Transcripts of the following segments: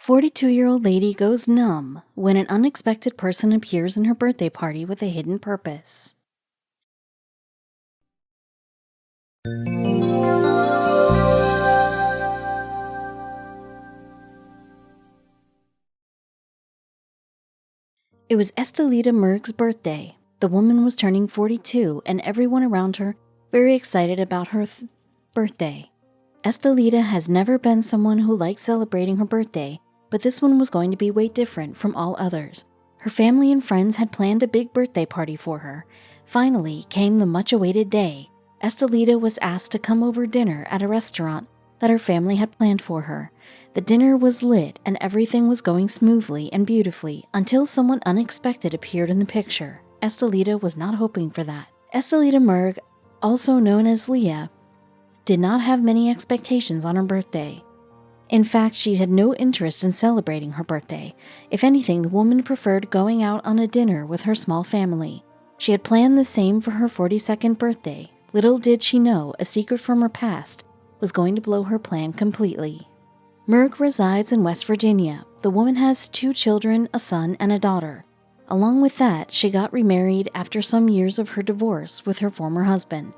42-year-old lady goes numb when an unexpected person appears in her birthday party with a hidden purpose. It was Estellita Murg's birthday. The woman was turning 42 and everyone around her very excited about her birthday. Estellita has never been someone who likes celebrating her birthday, but this one was going to be way different from all others. Her family and friends had planned a big birthday party for her. Finally came the much-awaited day. Estellita was asked to come over dinner at a restaurant that her family had planned for her. The dinner was lit and everything was going smoothly and beautifully until someone unexpected appeared in the picture. Estellita was not hoping for that. Estellita Murg, also known as Leah, did not have many expectations on her birthday. In fact, she had no interest in celebrating her birthday. If anything, the woman preferred going out on a dinner with her small family. She had planned the same for her 42nd birthday. Little did she know, a secret from her past was going to blow her plan completely. Murg resides in West Virginia. The woman has 2 children, a son and a daughter. Along with that, she got remarried after some years of her divorce with her former husband.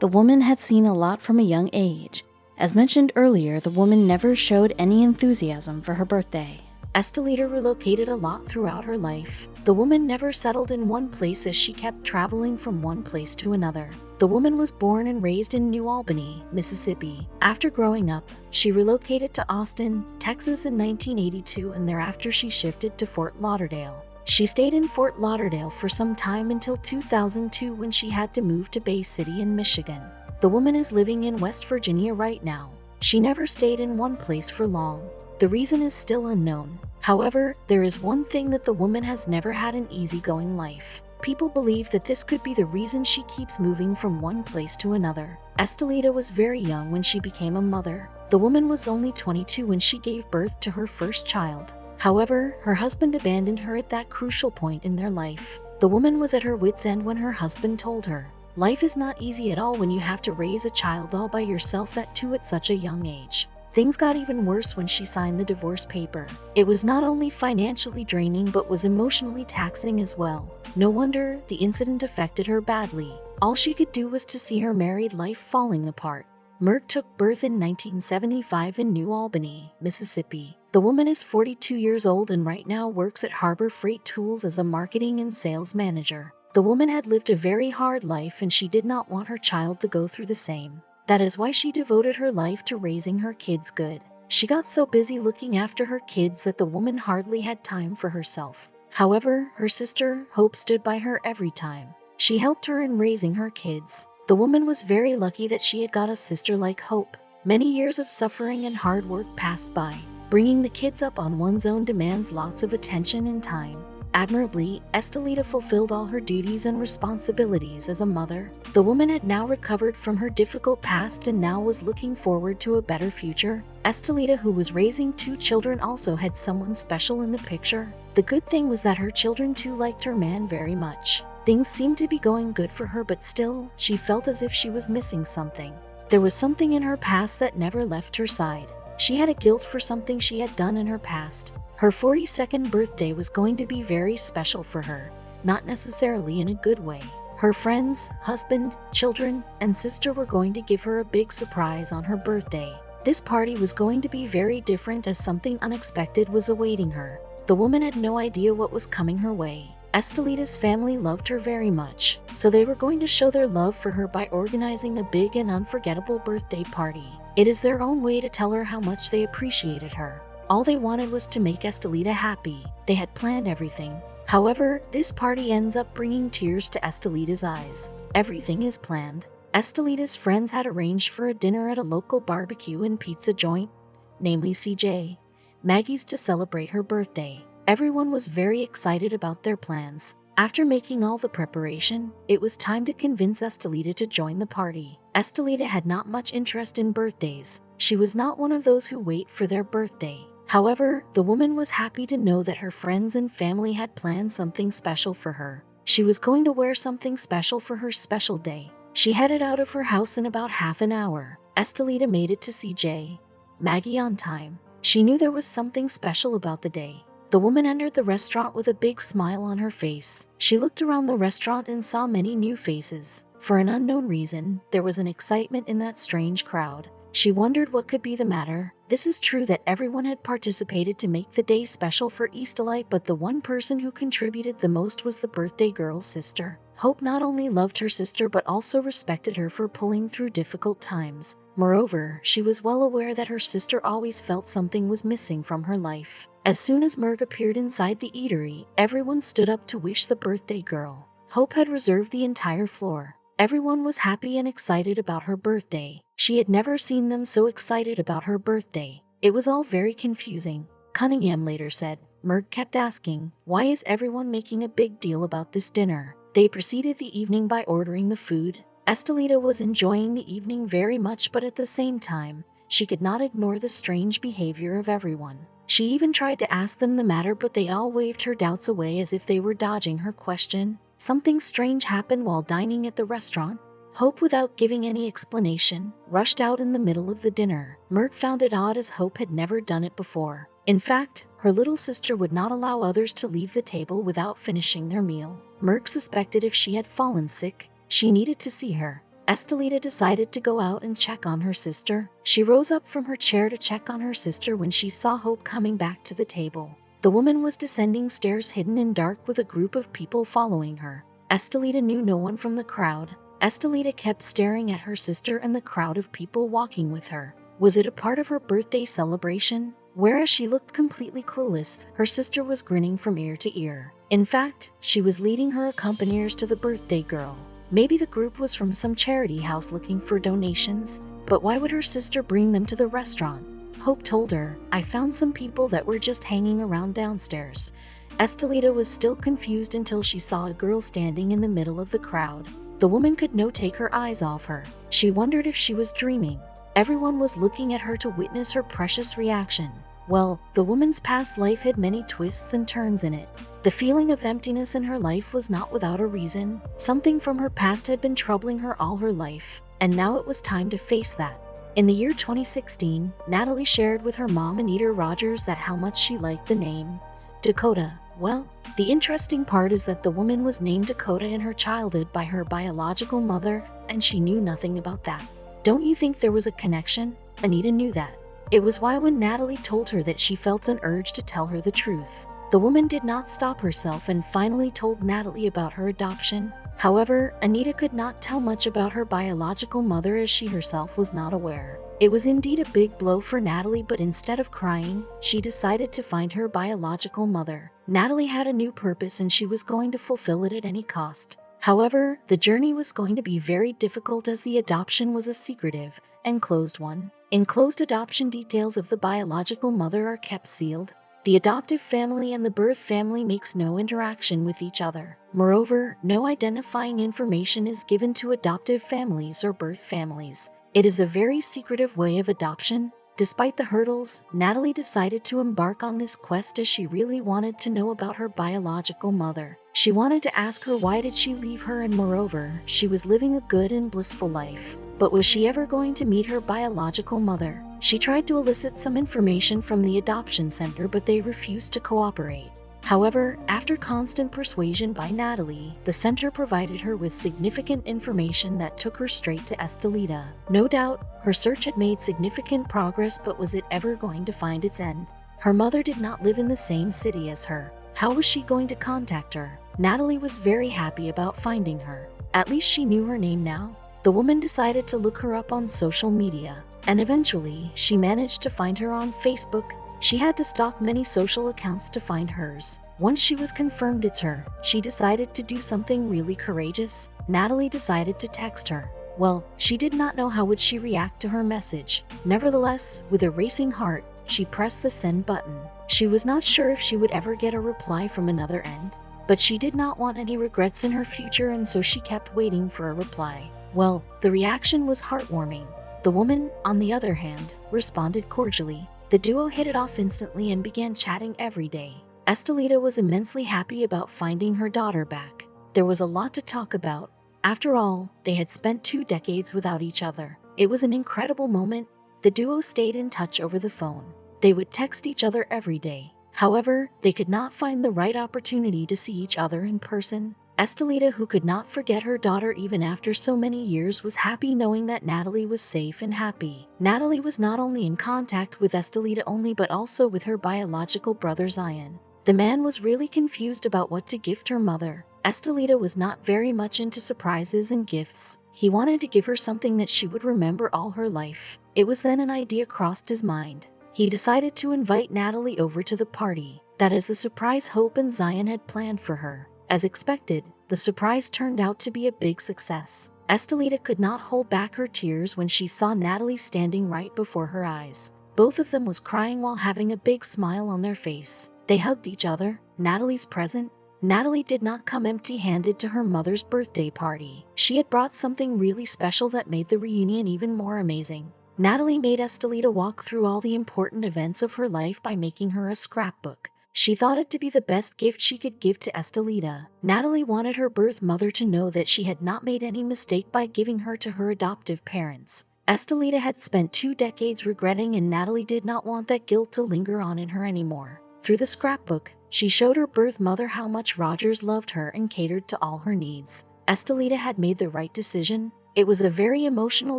The woman had seen a lot from a young age. As mentioned earlier, the woman never showed any enthusiasm for her birthday. Estellita relocated a lot throughout her life. The woman never settled in one place as she kept traveling from one place to another. The woman was born and raised in New Albany, Mississippi. After growing up, she relocated to Austin, Texas in 1982 and thereafter she shifted to Fort Lauderdale. She stayed in Fort Lauderdale for some time until 2002 when she had to move to Bay City in Michigan. The woman is living in West Virginia right now. She never stayed in one place for long. The reason is still unknown. However, there is one thing that the woman has never had an easygoing life. People believe that this could be the reason she keeps moving from one place to another. Estellita was very young when she became a mother. The woman was only 22 when she gave birth to her first child. However, her husband abandoned her at that crucial point in their life. The woman was at her wit's end when her husband told her, "Life is not easy at all when you have to raise a child all by yourself, that too at such a young age." Things got even worse when she signed the divorce paper. It was not only financially draining but was emotionally taxing as well. No wonder the incident affected her badly. All she could do was to see her married life falling apart. Murg took birth in 1975 in New Albany, Mississippi. The woman is 42 years old and right now works at Harbor Freight Tools as a marketing and sales manager. The woman had lived a very hard life and she did not want her child to go through the same. That is why she devoted her life to raising her kids good. She got so busy looking after her kids that the woman hardly had time for herself. However, her sister, Hope, stood by her every time. She helped her in raising her kids. The woman was very lucky that she had got a sister like Hope. Many years of suffering and hard work passed by. Bringing the kids up on one's own demands lots of attention and time. Admirably, Estellita fulfilled all her duties and responsibilities as a mother. The woman had now recovered from her difficult past and now was looking forward to a better future. Estellita, who was raising 2 children, also had someone special in the picture. The good thing was that her children too liked her man very much. Things seemed to be going good for her, but still, she felt as if she was missing something. There was something in her past that never left her side. She had a guilt for something she had done in her past. Her 42nd birthday was going to be very special for her, not necessarily in a good way. Her friends, husband, children, and sister were going to give her a big surprise on her birthday. This party was going to be very different as something unexpected was awaiting her. The woman had no idea what was coming her way. Estellita's family loved her very much, so they were going to show their love for her by organizing a big and unforgettable birthday party. It is their own way to tell her how much they appreciated her. All they wanted was to make Estellita happy. They had planned everything. However, this party ends up bringing tears to Estellita's eyes. Everything is planned. Estellita's friends had arranged for a dinner at a local barbecue and pizza joint, namely CJ Maggie's, to celebrate her birthday. Everyone was very excited about their plans. After making all the preparation, it was time to convince Estellita to join the party. Estellita had not much interest in birthdays. She was not one of those who wait for their birthday. However, the woman was happy to know that her friends and family had planned something special for her. She was going to wear something special for her special day. She headed out of her house in about half an hour. Estellita made it to CJ Maggie on time. She knew there was something special about the day. The woman entered the restaurant with a big smile on her face. She looked around the restaurant and saw many new faces. For an unknown reason, there was an excitement in that strange crowd. She wondered what could be the matter. This is true that everyone had participated to make the day special for Estellita, but the one person who contributed the most was the birthday girl's sister. Hope not only loved her sister but also respected her for pulling through difficult times. Moreover, she was well aware that her sister always felt something was missing from her life. As soon as Murg appeared inside the eatery, everyone stood up to wish the birthday girl. Hope had reserved the entire floor. Everyone was happy and excited about her birthday. She had never seen them so excited about her birthday. It was all very confusing. Cunningham later said. Murg kept asking, "Why is everyone making a big deal about this dinner?" They proceeded the evening by ordering the food. Estellita was enjoying the evening very much, but at the same time, she could not ignore the strange behavior of everyone. She even tried to ask them the matter, but they all waved her doubts away as if they were dodging her question. Something strange happened while dining at the restaurant. Hope, without giving any explanation, rushed out in the middle of the dinner. Murg found it odd as Hope had never done it before. In fact, her little sister would not allow others to leave the table without finishing their meal. Murg suspected if she had fallen sick, she needed to see her. Estellita decided to go out and check on her sister. She rose up from her chair to check on her sister when she saw Hope coming back to the table. The woman was descending stairs hidden in dark with a group of people following her. Estellita knew no one from the crowd. Estellita kept staring at her sister and the crowd of people walking with her. Was it a part of her birthday celebration? Whereas she looked completely clueless, her sister was grinning from ear to ear. In fact, she was leading her accompaniers to the birthday girl. Maybe the group was from some charity house looking for donations, but why would her sister bring them to the restaurant? Hope told her, "I found some people that were just hanging around downstairs." Estellita was still confused until she saw a girl standing in the middle of the crowd. The woman could not take her eyes off her. She wondered if she was dreaming. Everyone was looking at her to witness her precious reaction. Well, the woman's past life had many twists and turns in it. The feeling of emptiness in her life was not without a reason. Something from her past had been troubling her all her life, and now it was time to face that. In the year 2016, Natalie shared with her mom Anita Rogers that how much she liked the name Dakota. Well, the interesting part is that the woman was named Dakota in her childhood by her biological mother, and she knew nothing about that. Don't you think there was a connection? Anita knew that. It was why when Natalie told her that she felt an urge to tell her the truth. The woman did not stop herself and finally told Natalie about her adoption. However, Anita could not tell much about her biological mother as she herself was not aware. It was indeed a big blow for Natalie, but instead of crying, she decided to find her biological mother. Natalie had a new purpose and she was going to fulfill it at any cost. However, the journey was going to be very difficult as the adoption was a secretive and closed one. Enclosed adoption details of the biological mother are kept sealed. The adoptive family and the birth family makes no interaction with each other. Moreover, no identifying information is given to adoptive families or birth families. It is a very secretive way of adoption. Despite the hurdles, Natalie decided to embark on this quest as she really wanted to know about her biological mother. She wanted to ask her why did she leave her, and moreover, she was living a good and blissful life. But was she ever going to meet her biological mother? She tried to elicit some information from the adoption center, but they refused to cooperate. However, after constant persuasion by Natalie, the center provided her with significant information that took her straight to Estellita. No doubt, her search had made significant progress, but was it ever going to find its end? Her mother did not live in the same city as her. How was she going to contact her? Natalie was very happy about finding her. At least she knew her name now. The woman decided to look her up on social media, and eventually, she managed to find her on Facebook. She had to stalk many social accounts to find hers. Once she was confirmed it's her, she decided to do something really courageous. Natalie decided to text her. Well, she did not know how would she react to her message. Nevertheless, with a racing heart, she pressed the send button. She was not sure if she would ever get a reply from another end, but she did not want any regrets in her future, and so she kept waiting for a reply. Well, the reaction was heartwarming. The woman, on the other hand, responded cordially. The duo hit it off instantly and began chatting every day. Estellita was immensely happy about finding her daughter back. There was a lot to talk about. After all, they had spent 2 decades without each other. It was an incredible moment. The duo stayed in touch over the phone. They would text each other every day. However, they could not find the right opportunity to see each other in person. Estellita, who could not forget her daughter even after so many years, was happy knowing that Natalie was safe and happy. Natalie was not only in contact with Estellita only but also with her biological brother Zion. The man was really confused about what to gift her mother. Estellita was not very much into surprises and gifts. He wanted to give her something that she would remember all her life. It was then an idea crossed his mind. He decided to invite Natalie over to the party. That is the surprise Hope and Zion had planned for her. As expected, the surprise turned out to be a big success. Estellita could not hold back her tears when she saw Natalie standing right before her eyes. Both of them was crying while having a big smile on their face. They hugged each other. Natalie's present. Natalie did not come empty-handed to her mother's birthday party. She had brought something really special that made the reunion even more amazing. Natalie made Estellita walk through all the important events of her life by making her a scrapbook. She thought it to be the best gift she could give to Estellita. Natalie wanted her birth mother to know that she had not made any mistake by giving her to her adoptive parents. Estellita had spent 2 decades regretting, and Natalie did not want that guilt to linger on in her anymore. Through the scrapbook, she showed her birth mother how much Rogers loved her and catered to all her needs. Estellita had made the right decision. It was a very emotional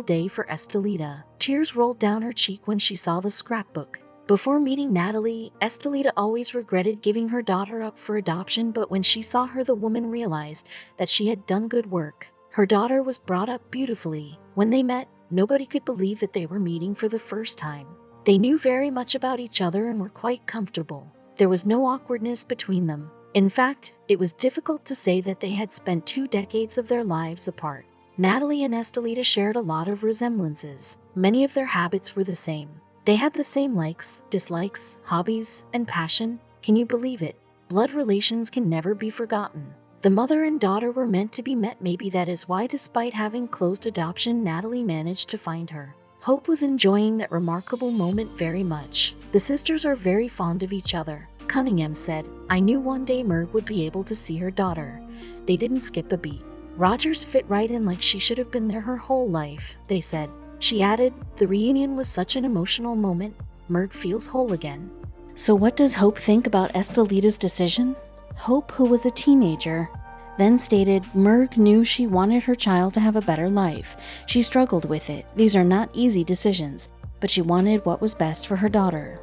day for Estellita. Tears rolled down her cheek when she saw the scrapbook. Before meeting Natalie, Estellita always regretted giving her daughter up for adoption, but when she saw her, the woman realized that she had done good work. Her daughter was brought up beautifully. When they met, nobody could believe that they were meeting for the first time. They knew very much about each other and were quite comfortable. There was no awkwardness between them. In fact, it was difficult to say that they had spent 2 decades of their lives apart. Natalie and Estellita shared a lot of resemblances. Many of their habits were the same. They had the same likes, dislikes, hobbies, and passion. Can you believe it? Blood relations can never be forgotten. The mother and daughter were meant to be met. Maybe that is why, despite having closed adoption, Natalie managed to find her. Hope was enjoying that remarkable moment very much. The sisters are very fond of each other. Cunningham said, "I knew one day Murg would be able to see her daughter." They didn't skip a beat. Rogers fit right in like she should have been there her whole life, they said. She added, "The reunion was such an emotional moment. Murg feels whole again." So what does Hope think about Estellita's decision? Hope, who was a teenager, then stated, "Murg knew she wanted her child to have a better life. She struggled with it. These are not easy decisions, but she wanted what was best for her daughter."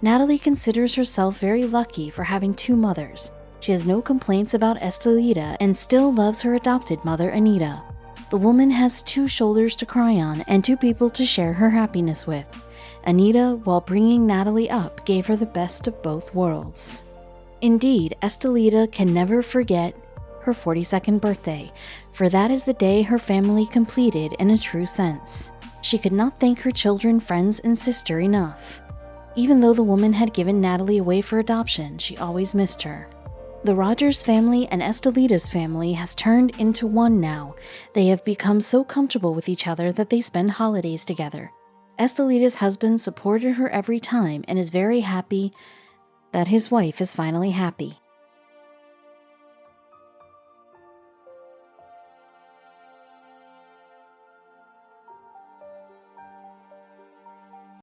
Natalie considers herself very lucky for having 2 mothers. She has no complaints about Estellita and still loves her adopted mother, Anita. The woman has 2 shoulders to cry on and 2 people to share her happiness with. Anita, while bringing Natalie up, gave her the best of both worlds. Indeed, Estellita can never forget her 42nd birthday, for that is the day her family completed in a true sense. She could not thank her children, friends, and sister enough. Even though the woman had given Natalie away for adoption, she always missed her. The Rogers family and Estellita's family has turned into one now. They have become so comfortable with each other that they spend holidays together. Estellita's husband supported her every time and is very happy that his wife is finally happy.